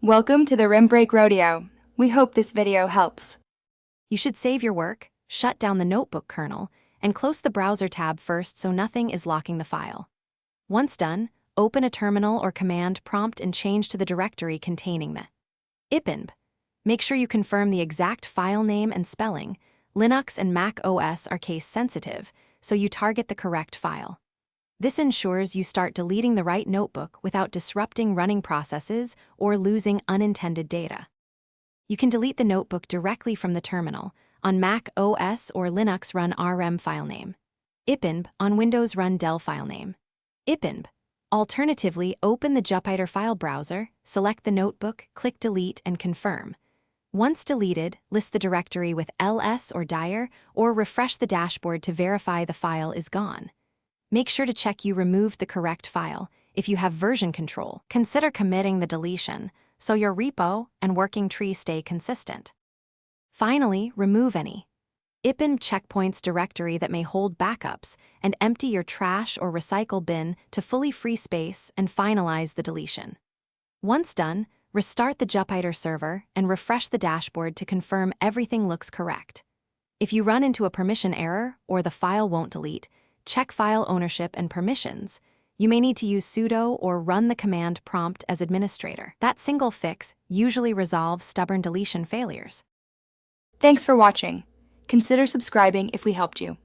Welcome to the Rim Break Rodeo. We hope this video helps. You should save your work, shut down the notebook kernel, and close the browser tab first so nothing is locking the file. Once done, open a terminal or command prompt and change to the directory containing the IPINB. Make sure you confirm the exact file name and spelling. Linux and Mac OS are case sensitive, so you target the correct file. This ensures you start deleting the right notebook without disrupting running processes or losing unintended data. You can delete the notebook directly from the terminal. On Mac OS or Linux, run rm filename. IPINB. On Windows, run del filename. IPINB. Alternatively, open the Jupyter file browser, select the notebook, click Delete, and confirm. Once deleted, list the directory with ls or dir, or refresh the dashboard to verify the file is gone. Make sure to check you removed the correct file. If you have version control, consider committing the deletion so your repo and working tree stay consistent. Finally, remove any IPINB checkpoints directory that may hold backups and empty your trash or recycle bin to fully free space and finalize the deletion. Once done, restart the Jupyter server and refresh the dashboard to confirm everything looks correct. If you run into a permission error or the file won't delete, check file ownership and permissions. You may need to use sudo or run the command prompt as administrator. That single fix usually resolves stubborn deletion failures. Thanks for watching. Consider subscribing if we helped you.